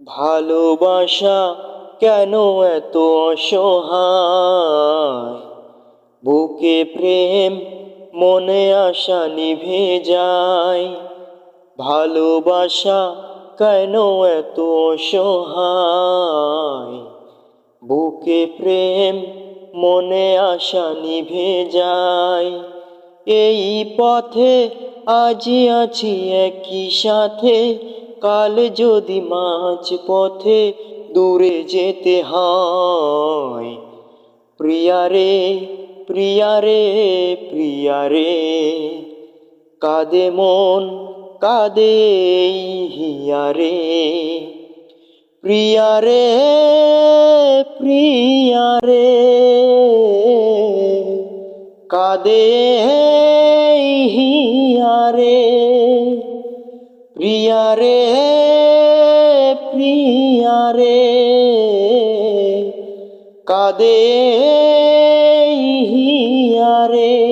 ভালোবাসা কেন এত অসহায়, বুকে প্রেম মনে আশা নিভে যায়। ভালোবাসা কেন এত অসহায়, বুকে প্রেম মনে আশা নিভে যায়। এই পথে আজি আছি একই সাথে, কাল যদি মাঝ পথে দূরে যেতে হয়। প্রিয়ারে প্রিয়ারে প্রিয়ারে, কাঁদে মন কাঁদে এই হিয়ারে। প্রিয়ারে প্রিয়ারে, কাঁদে এই হিয়ারে। প্রিয়ারে প্রিয়ারে, কাঁদে এই হিয়ারে।